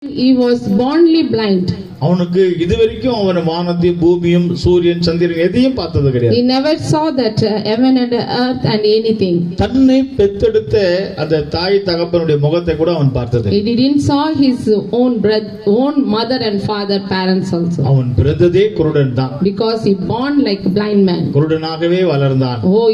He was bornly blind. அவனுக்கு இதுவரைக்கும் அவன் வானத்தையும் பூமியும் சூரியன் சந்திரன் எதையும் பார்த்தது கிடையாது. He never saw that heaven and earth and anything. தன்னை பெத்தெடுத்த அந்த தாய் தகப்பனுடைய முகத்தை கூட அவன் பார்த்தது. He didn't saw his own mother and father parents also. அவன் பிறந்ததே குருடன் தான். Because he born like a blind man. குருடனாகவே வளர்ந்தான். Oh,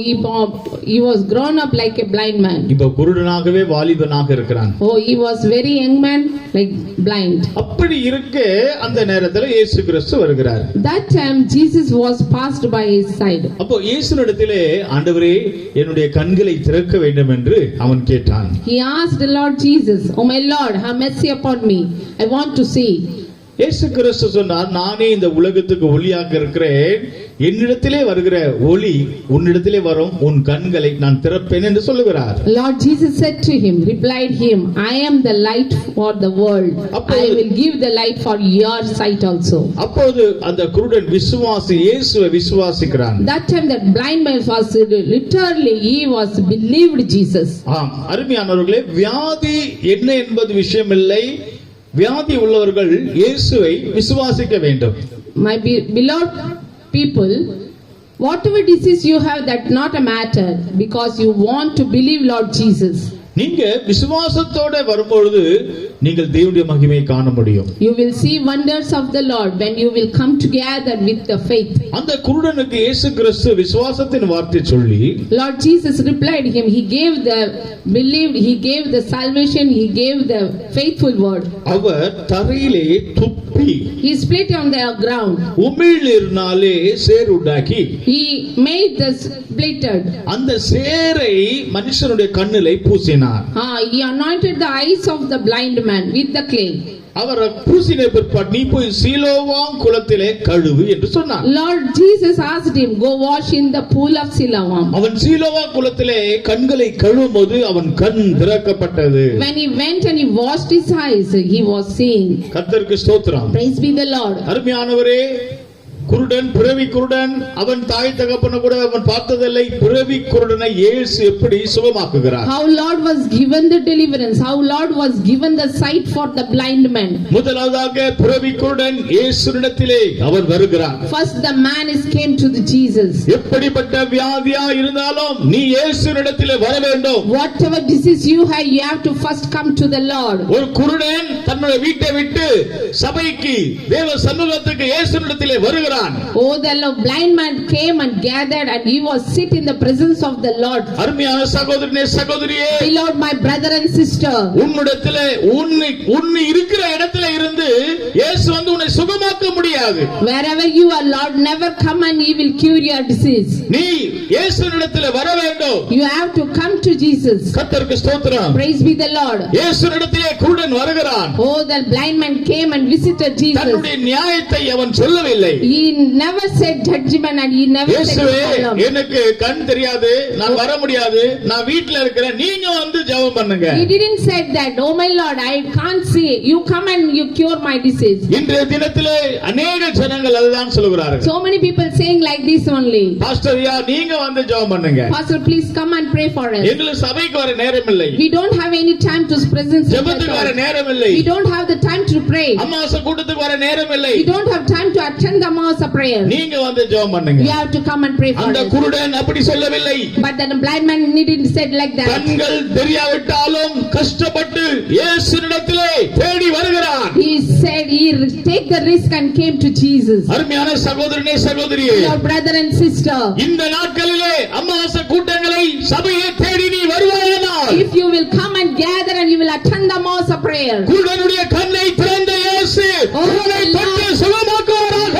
he was grown up like a blind man. இப்ப குருடனாகவே வாலிபனாக இருக்கிறான். Oh, he was very young man like blind. அப்படி இருக்க அந்த நேரத்துல இயேசு கிறிஸ்து வருகிறார். That time Jesus was passed by his side. அப்போ இயேசுவிடத்திலே ஆண்டவரே என்னுடைய கண்களை திறக்க வேண்டும் என்று அவன் கேட்டான். He asked the Lord Jesus, "Oh my Lord, have mercy upon me. I want to see." இயேசு கிறிஸ்து சொன்னார், நானே இந்த உலகத்துக்கு ஒளியாக இருக்கிறேன். என்னிடத்திலே வருகிற ஒளி உன்னிடத்திலே வரும், உன் கண்களை நான் திறப்பேன் என்று சொல்லுகிறார். Lord Jesus said to him, replied him, "I am the light for the world. I will give the light for your sight also." அப்போது அந்த குருடன் விசுவாசி இயேசுவை விசுவாசிக்கிறான். That time that blind man was literally he was believed Jesus. ஆம், அருமையானவர்களே, வியாதி என்ன என்பது விஷயமில்லை. வியாதி உள்ளவர்கள் இயேசுவை விசுவாசிக்க வேண்டும். My beloved people, whatever disease you have, that not a matter, because you want to believe Lord Jesus. நீங்க விசுவாசத்தோட வரும்பொழுது நீங்கள் தேவனுடைய மகிமையை காண முடியும். You will see wonders of the Lord when you will come together with the faith. அந்த குருடனுக்கு இயேசு கிறிஸ்து விசுவாசத்தின் வார்த்தை சொல்லி, Lord Jesus replied him, he gave the believed, he gave the salvation, he gave the faithful word. அவர் தரையிலே துப்பி He split on the ground. உமிழ்நீரினாலே சேறு உண்டாக்கி He made the splitted. அந்த சேரை மனுஷனுடைய கண்ணிலே பூசினார். He anointed the eyes of the blind man with the clay. அவர் பூசின பிற்பாடு நீ போய் சீலோவாம் குளத்திலே கழுவு என்று சொன்னார். Lord Jesus asked him, go wash in the pool of Siloam. அவன் சீலோவா குளத்திலே கண்களை கழுவும்போது அவன் கண் திறக்கப்பட்டது. When he went and he washed his eyes, he was seeing. கர்த்தருக்கு ஸ்தோத்திரம். Praise be the Lord. அருமையானவரே, குருடன் பிறவி குருடன், அவன் தாய் தகப்பன கூட அவன் பார்த்ததில்லை. பிறவி குருடனை இயேசு எப்படி சுகமாக்குகிறார்? How Lord was given the deliverance, how Lord was given the sight for the blind man. முதலாவதாக பிறவி குருடன் இயேசுவிடத்திலே அவர் வருகிறார். First the man is came to the Jesus. எப்படிப்பட்ட வியாதியா இருந்தாலும் நீ இயேசுவிடத்திலே வர வேண்டும். Whatever disease you have, you have to first come to the Lord. ஒரு குருடன் தன்னுடைய வீட்டை விட்டு சபைக்கு தேவ சமூகத்துக்கு இயேசுவிடத்திலே வருகிறார். Oh, the blind man came and gathered and he was sit in the presence of the Lord. அருமையான சகோதரனே சகோதரியே, Beloved my brother and sister, உன்னிடத்திலே உன்னை இருக்கிற இடத்திலே இருந்து இயேசு வந்து உன்னை சுகமாக்க முடியாது. Wherever you are, Lord never come and he will cure your disease. நீ இயேசுவிடத்திலே வர வேண்டும். You have to come to Jesus. கர்த்தருக்கு ஸ்தோத்திரம். Praise be the Lord. இயேசுவிடத்திலே குருடன் வருகிறான். Oh, the blind man came and visited Jesus. தன்னுடைய நியாயத்தை அவன் சொல்லவில்லை. He never said judgment and he never said problem. எனக்கு கண் தெரியாது, நான் வர முடியாது, நான் வீட்ல இருக்கிறேன், நீங்க வந்து ஜெபம் பண்ணுங்க. He didn't say that. Oh my Lord, I can't see. You come and you cure my disease. இன்றைய தினத்திலே அநேக ஜனங்கள் அதுதான் சொல்கிறார்கள். So many people saying like this only. Pastor யா, நீங்க வந்து ஜெபம் பண்ணுங்க. Pastor, please come and pray for us. எங்களுக்கு சபைக்கு வர நேரம் இல்லை. We don't have any time to present. ஜெபத்துக்கு வர நேரம் இல்லை. We don't have the time to pray. அமாவாசை கூட்டத்துக்கு வர நேரம் இல்லை. We don't have time to attend the mass prayer. நீங்க வந்து ஜெபம் பண்ணுங்க. You have to come and pray for us. அந்த குருடன் அப்படி சொல்லவில்லை. But the blind man didn't say like that. கண்கள் தெரியாவிட்டாலும் கஷ்டப்பட்டு இயேசுவிடத்திலே தேடி வருகிறான். He said he take the risk and came to Jesus. அருமையான சகோதரனே சகோதரியே, Your brother and sister, இந்த நாட்களிலே அமாவாசை கூட்டங்களை சபையை தேடி நீ வருவாயானால், if you will come and gather and you will attend the mass prayer, குருடனுடைய கண்ணை திறந்த இயேசு உன்னை தொட்டு சுகமாக்குவாராக.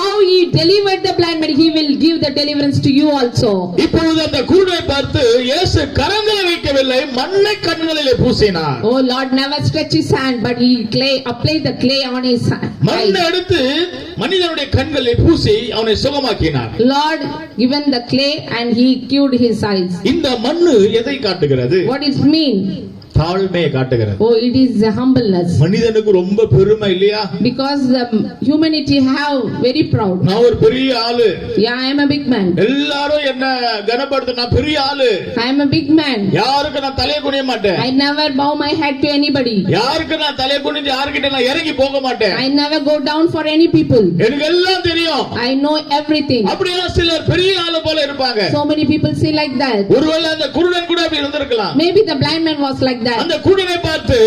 how he delivered the blind man, he will give the deliverance to you also. இப்பொழுது அந்த குருடனை பார்த்து இயேசு கரங்களை வைக்கவில்லை, மண்ணை கண்களிலே பூசினார். Oh Lord never stretch his hand, but he applied the clay on his மண்ணை எடுத்து மனிதனுடைய கண்களிலே பூசி அவனை சுகமாக்கினார். Lord given the clay and he cured his eyes. இந்த மண்ணு எதை காட்டுகிறது? What it mean? தாழ்மையை காட்டுகிறது. Oh, it is the humbleness. மனிதனுக்கு ரொம்ப பெருமை இல்லையா? Because the humanity have very proud. நான் ஒரு பெரிய ஆளு. Yeah, I am a big man. எல்லாரும் என்ன கனப்படுத்து, நான் பெரிய ஆளு. I am a big man. யாருக்கு நான் தலைய குனிய மாட்டேன். I never bow my head to anybody. யாருக்கு நான் தலைய குனிஞ்சு யார்கிட்ட நான் இறங்கி போக மாட்டேன். I never go down for any people. எனக்கு எல்லாம் தெரியும். I know everything. அப்படியே சிலர் பெரிய ஆளு போல இருப்பாங்க. So many people say like that. ஒருவேளை அந்த குருடன் கூட அப்படி இருந்திருக்கலாம். Maybe the blind man was like that. அந்த குருடனை பார்த்து,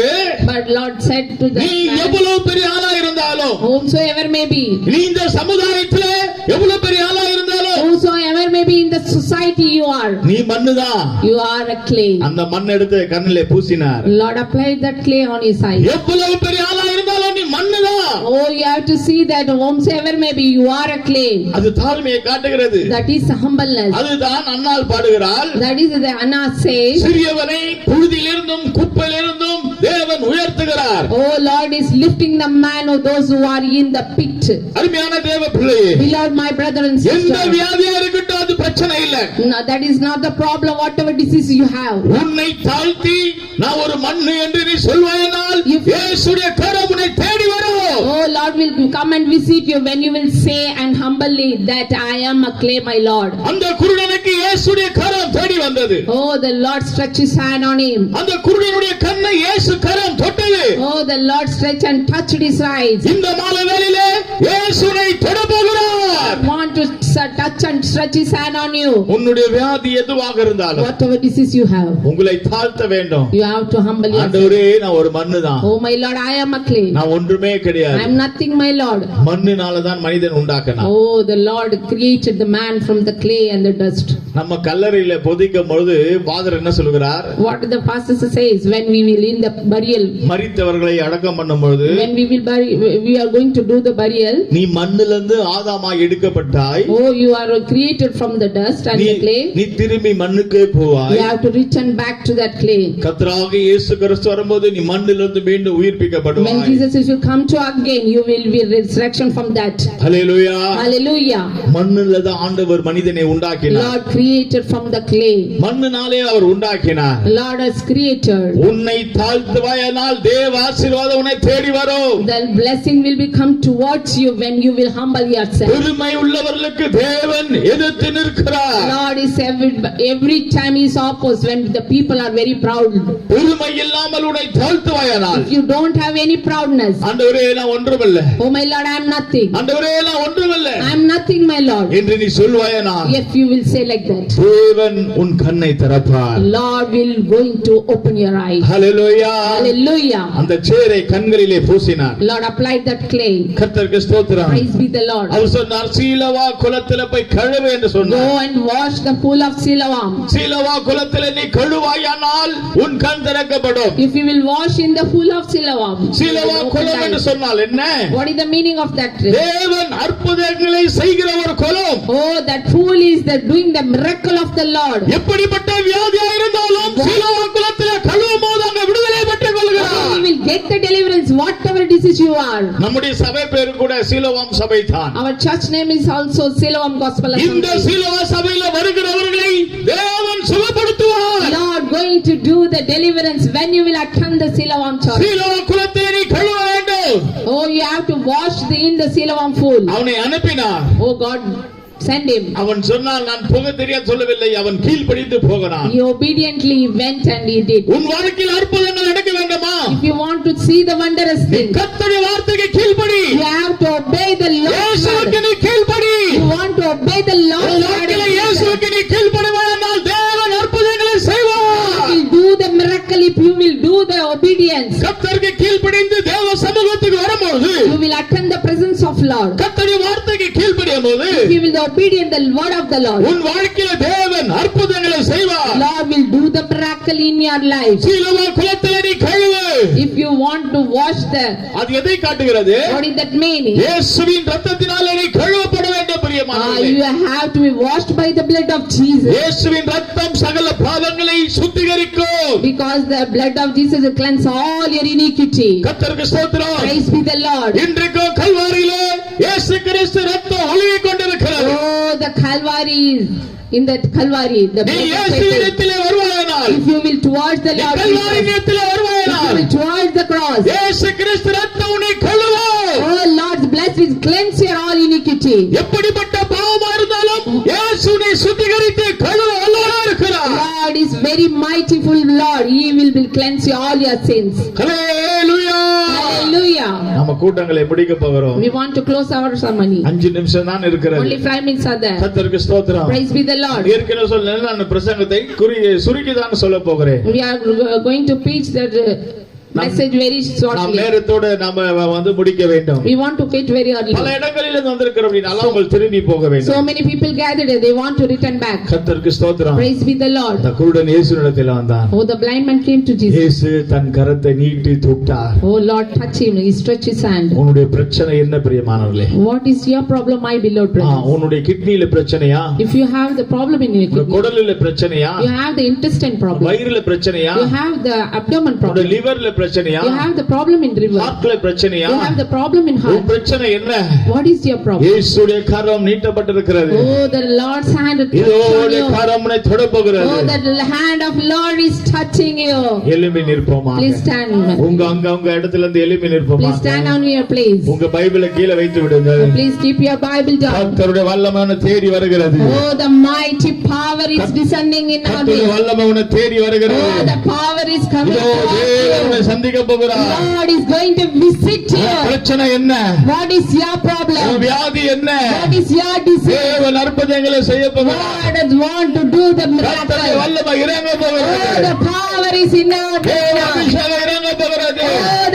But Lord said to the நீ எவ்வளவு பெரிய ஆளா இருந்தாலும், whomsoever may be, நீ இந்த சமுதாயத்திலே எவ்வளவு பெரிய ஆளா இருந்தாலும், whosoever may be in the society you are, நீ மண்ணுதான். you are a clay. அந்த மண் எடுத்து கண்ணிலே பூசினார். Lord applied that clay on his eyes. எவ்வளவு பெரிய ஆளா இருந்தாலும் நீ மண்ணுதான். Oh, you have to see that whomsoever may be, you are a clay. அது தாழ்மையை காட்டுகிறது. That is humbleness. அதுதான் அன்னாள் பாடுகிறாள். That is the Anna says. சிறியவனை புழுதியிலிருந்தும் குப்பையிலிருந்தும் தேவன் உயர்த்துகிறார். Oh, Lord is lifting the man of those who are in the pit. அருமையான தேவ பிள்ளையே, Beloved, my brother and எந்த sister. வியாதியா இருக்கட்டும் அது பிரச்சனை இல்ல. No, that is not the problem. Whatever disease you have. உன்னை தாழ்த்தி நான் ஒரு மண்ணு என்று நீ சொல்வாயானால் இயேசுவின் கரம் உன்னை தேடி வரும். Oh, Lord will come and visit you when you will say and humbly that I am a clay, my Lord. அந்த குருடனுக்கு இயேசுவின் கரம் தேடி வந்தது. Oh, the Lord stretched his hand on him. அந்த குருடனுடைய கண்ணை இயேசு கரம் தொட்டது. Oh, the Lord stretched and touched his eyes. இந்த மாலை வேளையிலே இயேசுவை தொட போகிறார். Want to touch and stretch his hand on you. உன்னுடைய வியாதி எதுவாக இருந்தாலும், Whatever disease you have, உங்களை தாழ்த்த வேண்டும். you have to humble yourself. ஆண்டவரே, நான் ஒரு மண்ணுதான். Oh, my Lord, I am a clay. நான் ஒன்றுமே I கிடையாது. am nothing, my Lord. மண்ணினால தான் மனிதன் உண்டாக்கினான். Oh, the Lord created the man from the clay and the dust. நம்ம கல்லறையில புதைக்கும் பொழுது ஃபாதர் என்ன சொல்கிறார்? What the pastor says when we will in the burial, மரித்தவர்களை அடக்கம் பண்ணும் பொழுது, when we will bury, we are going to do the burial. நீ மண்ணிலிருந்து ஆதாமாய் எடுக்கப்பட்டாய். Oh, you are created from the dust and the clay. நீ திரும்பி மண்ணுக்கே போவாய். You have to return back to that clay. கர்த்தராகிய இயேசு கிறிஸ்து வரும்போது நீ மண்ணிலிருந்து மீண்டும் When உயிர்ப்பிக்கப்படுவாய். Jesus will come to again, you will be resurrection from that. Hallelujah. Hallelujah. மண்ணில தான் ஆண்டவர் மனிதனை உண்டாக்கினார். Lord created from the clay. மண்ணினாலே அவர் உண்டாக்கினார். Lord has created. உன்னை தாழ்த்துவாயானால் தேவ ஆசீர்வாதம் உன்னை தேடி வரும். The blessing will be come towards you when you will humble yourself. பெருமை உள்ளவர்களுக்கு தேவன் எதிர்த்து நிற்கிறார். Lord is every time is opposed when the people are very proud. பெருமை இல்லாமல் உன்னை தாழ்த்துவாயானால், If you don't have any proudness, ஆண்டவரே நான் ஒன்றுமில்லை, oh my Lord, I am nothing. ஆண்டவரே நான் ஒன்றுமில்லை I am nothing, my Lord. என்று நீ சொல்வாயானால், If you will say like that, தேவன் உன் கண்ணை திறப்பார். Lord will going to open your eyes. Hallelujah. Hallelujah. அந்த சேரை கண்களிலே பூசினார். Lord applied that clay. கர்த்தருக்கு ஸ்தோத்திரம். Praise be the Lord. அவர் சொன்னார், சீலவா குளத்திலே போய் கழுவு என்று Go சொன்னார். and wash the pool of Siloam. சீலவா குளத்திலே நீ கழுவாயானால் உன் கண் திறக்கப்படும். If you will wash in the pool of Siloam, சீலவா குளம் என்று சொன்னால் என்ன? what is the meaning of that? தேவன் அற்புதங்களை செய்கிற ஒரு குளம். Oh, that pool is the doing the miracle of the Lord. எப்படிப்பட்ட வியாதியா இருந்தாலும் சீலவா குளத்திலே கழுவும் போது அங்க விடுதலை பெற்றுக் கொள்கிறார். You will get the deliverance whatever disease you are. நம்முடைய சபை பேரு கூட சீலோவாம் சபை தான். Our church name is also Siloam Gospel இந்த Assembly. சீலோவா சபையில வருகிறவர்களை தேவன் சுகப்படுத்துவார். Lord going to do the deliverance when you will attend the Siloam church. சீலோவா குளத்தை நீ கழுவ வேண்டும். Oh, you have to wash in the Siloam pool. அவனை அனுப்பினார். Oh God, send him. அவன் சொன்னால் நான் போக தெரியாது சொல்லவில்லை, அவன் கீழ்ப்படிந்து போகிறான். He obediently went and he did. உன் வாழ்க்கையில் அற்புதங்கள் நடக்க வேண்டுமா? If you want to see the wondrous thing, கர்த்தருடைய வார்த்தைக்கு கீழ்ப்படி. you have to obey the Lord. இயேசுவுக்கு நீ கீழ்ப்படி. You want to obey the Lord. உன் வாழ்க்கையில் இயேசுவுக்கு நீ கீழ்ப்படிவாயானால் தேவன் அற்புதங்களை செய்வார். You will do the miracle if you will do the obedience. கர்த்தருக்கு கீழ்ப்படிந்து தேவ சமூகத்துக்கு வரும்போது, You will attend the presence of Lord. கர்த்தருடைய வார்த்தைக்கு கீழ்ப்படியும் போது, If you will be obedient the word of the Lord, உன் வாழ்க்கையில் தேவன் அற்புதங்களை செய்வார். Lord will do the miracle in your life. சீலோவா குளத்திலே நீ கழுவு. If you want to wash the, அது எதை காட்டுகிறது? what is that meaning? இயேசுவின் இரத்தத்தினாலே நீ கழுவப்பட வேண்டும் பிரியமானவர்களே. You have to be washed by the blood of Jesus. இயேசுவின் இரத்தம் சகல பாவங்களை சுத்திகரிக்கும். Because the blood of Jesus will cleanse all your iniquity. கர்த்தருக்கு ஸ்தோத்திரம். Praise be the Lord. இன்றைக்கு கல்வாரியிலே இயேசு கிறிஸ்து இரத்தம் ஒழுகிக் கொண்டிருக்கிறது. Oh, the Calvary, in that Calvary, the நீ blood of Jesus. இயேசுவினிடத்திலே வருவாயானால், வருவாயானால், if you will towards the Lord Kalvari Jesus, நிலத்திலே if you வருவாயானால், will towards the cross, இயேசு கிறிஸ்து ரத்தம் உன்னை கழுவும். oh Lord bless will cleanse your all iniquity. எப்படிப்பட்ட பாவமா இருந்தாலும் இயேசு உன்னை சுத்திகரித்து கழுவ வல்லவராக இருக்கிறார். God is very mightyful Lord, He will cleanse you all your sins. Hallelujah. Hallelujah. நம்ம கூட்டங்களை முடிக்க போகிறோம். We want to close our ceremony. 5 நிமிஷம் தான் இருக்கிறது. Only 5 minutes are there. கர்த்தருக்கு ஸ்தோத்திரம். Praise be the Lord. ஏற்கனவே சொன்ன நான் பிரசங்கத்தை சுருக்கி தான் சொல்ல போகிறேன். We are going to preach that message very நாம் shortly. நேரத்தோட நாம வந்து முடிக்க வேண்டும். We want to quit very early. பல இடங்களில் இருந்து வந்திருக்கிறோம். நல்லா உங்கள் திரும்பி போக வேண்டும். So many people gathered, they want to return back. கர்த்தருக்கு ஸ்தோத்திரம். Praise be the Lord. அந்த குருடன் இயேசுவிடத்தில் வந்தான். Oh, the blind man came to Jesus. இயேசு தன் கரத்தை நீட்டி தொட்டார். Oh Lord, touch him. He stretched his hand. உன்னுடைய பிரச்சனை என்ன பிரியமானவர்களே? What is your problem, my beloved brother? உன்னுடைய கிட்னில பிரச்சனையா? If you have the problem in your kidney, குடலில பிரச்சனையா? you have the intestine problem, வயிறுல பிரச்சனையா? you have the abdomen problem, லிவர்ல பிரச்சனையா? you have the problem in liver, ஹார்ட்ல பிரச்சனையா? you have the problem in உன் heart. பிரச்சனை என்ன? What is your problem? இயேசுடைய கரம் நீட்டப்பட்டிருக்கிறது. Oh, the Lord's hand is இதோ touching you. கரம் உன்னை தொட போகிறது. Oh, the hand of Lord is touching you. எழும்பி நிற்போமா? Please stand. உங்க இடத்துல இருந்து எழும்பி நிற்போமா? Please stand on your place. உங்க பைபிளை கீழே வைத்து விடுங்கள். Please keep your Bible down. கர்த்தருடைய வல்லமை உன்னை தேடி வருகிறது. Oh, the mighty power is descending in our கர்த்தருடைய midst. வல்லமை உன்னை தேடி வருகிறது. Oh, the power is coming இதோ தேவன் உன்னை towards you. சந்திக்க போகிறார். Lord is going to visit you. பிரச்சனை என்ன? What is your உன் problem? வியாதி என்ன? What is your disease? தேவன் அற்புதங்களை செய்ய போகிறார். God does want to do the கர்த்தருடைய miracle. வல்லமை இறங்க Oh, போகிறது. the power is in our தேவ midst. அபிஷேகம் இறங்க போகிறது. Oh,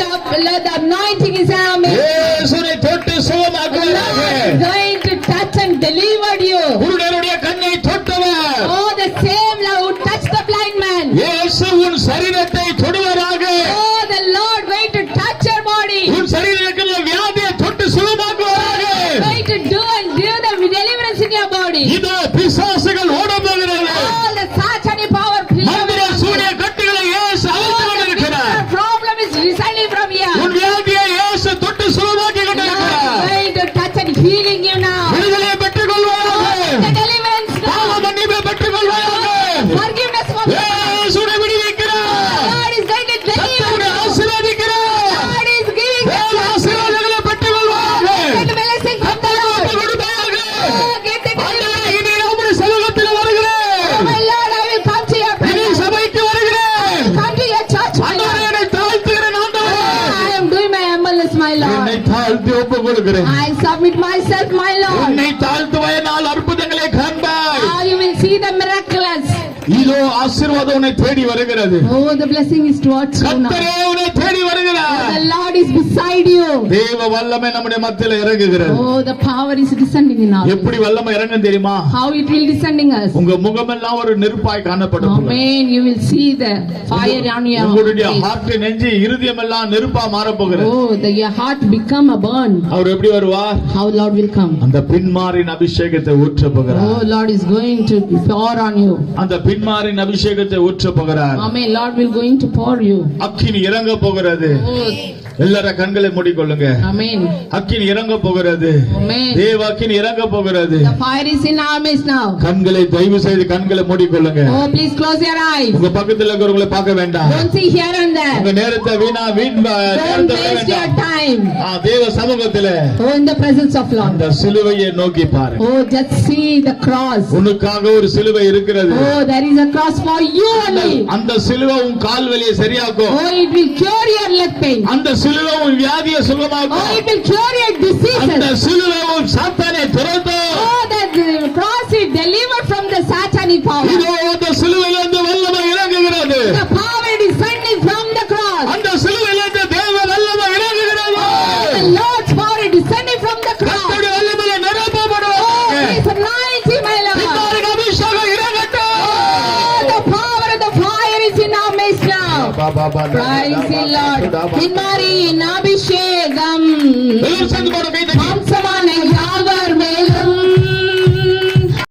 the anointing is in our midst. இயேசுவை தொட்டு The சுகமாக்குகிறார். Lord is going to touch and deliver you. குருடனுடைய கண்ணை தொட்டவர். Oh, the same Lord who touched the blind man. இயேசு உன் சரீரத்தை தொடுவராக. Oh, the Lord going to touch your body. உன் சரீரத்தில் வியாதியை தொட்டு சுகமாக்குவராக. Going to do the deliverance in your body. இதோ பிசாசுகள் ஓட போகிறார்கள். All the satanic power மந்திர சூரிய கட்டுகளை இயேசு அழித்து கொண்டிருக்கிறார். the problem is residing from here. உன் வியாதியை இயேசு தொட்டு சுகமாக்கி Lord கொண்டிருக்கிறார். is going to touch and healing you now. விடுதலை பெற்றுக் கொள்வாயாக. The deliverance பாவ now. மன்னிப்பை பெற்றுக் கொள்வாயாக. Forgiveness for இயேசுவை விடுவிக்கிறார். God is going to deliver கர்த்தரை you. ஆசீர்வதிக்கிறார். God is giving தேவ you ஆசீர்வாதங்களை பெற்றுக் கொள்வாயாக. the blessing from the Lord. கொடுப்பாயாக. Oh, get the ஆண்டவரே, deliverance. இனி உம்முடைய சமூகத்தில் வருகிறேன். Oh, my Lord, I will come to your இனி presence. சபைக்கு வருகிறேன். Come to your church, my ஆண்டவரே, Lord. என்னை தாழ்த்துகிறேன் ஆண்டவரே. I am doing my humbleness, my என்னை Lord. தாழ்த்தி ஒப்புக் கொடுக்கிறேன். I submit myself, my Lord. உன்னை தாழ்த்துவதனால் அற்புதங்களை காண்பாய். Now you will see the miraculous. இதோ ஆசீர்வாதம் உன்னை தேடி வருகிறது. Oh, the blessing is towards you now. கர்த்தரே உன்னை தேடி வருகிறார். The Lord is beside you. தேவ வல்லமை நம்முடைய மத்தியில இறங்குகிறது. Oh, the power is descending in us. எப்படி வல்லமை இறங்கும் தெரியுமா? How it will descending us. உங்க முகமெல்லாம் ஒரு நெருப்பாய் காணப்படும். Amen. You will see the fire on your உங்களுடைய face. ஹார்ட் நெஞ்சு இருதயம் எல்லாம் நெருப்பா மாற போகிறது. Oh, your heart become a burn. அவர் எப்படி வருவார்? How Lord will come. அந்த பின்மாரின் அபிஷேகத்தை ஊற்ற போகிறார். Oh, Lord is going to pour on you. அந்த பின்மாரின் அபிஷேகத்தை ஊற்ற போகிறார். Amen. Lord will going to pour you. அக்கினி இறங்க போகிறது. Oh, எல்லாரும் கண்களை மூடிக்கொள்ளுங்க. Amen. அக்கினி இறங்க போகிறது. Amen. தேவ அக்கினி இறங்க போகிறது. The fire is in our midst now. கண்களை தயவு செய்து கண்களை மூடிக்கொள்ளுங்க. Oh, please close your eyes. உங்க பக்கத்துல இருக்கிறவங்களை பார்க்க வேண்டாம். Don't see here and there. உங்க நேரத்தை வீண் Don't நேரத்தை waste your வேண்டாம். time. தேவ சமூகத்துல Oh, in the presence of Lord. அந்த சிலுவையை நோக்கி பாரு. Oh, just see the cross. உனக்காக ஒரு சிலுவை இருக்கிறது. Oh, there is a cross for you only. அந்த சிலுவை உன் கால் வலியை சரியாக்கும். Oh, it will cure your leg pain. அந்த சிலுவை உன் வியாதியை Oh, சுகமாக்கும். it will cure your அந்த diseases. சிலுவை உன் சாத்தானை துரத்தும். Oh, that cross is delivered from the satanic power. இதோ அந்த சிலுவையிலிருந்து வல்லமை இறங்குகிறது. The power descending from the cross. அந்த சிலுவையிலிருந்து தேவ வல்லமை இறங்குகிறது. The Lord's power descending from the cross. கர்த்தருடைய வல்லமையில Oh, நிரப்பப்படுவாங்க. please anointing, my Lord. பின்மாரின் அபிஷேகம் இறங்கட்டும். Oh, the power of the fire is in our midst now. Praise the Lord. Kinmari Nabhishegam. எல்லாரும் சேர்ந்து பாடுங்க.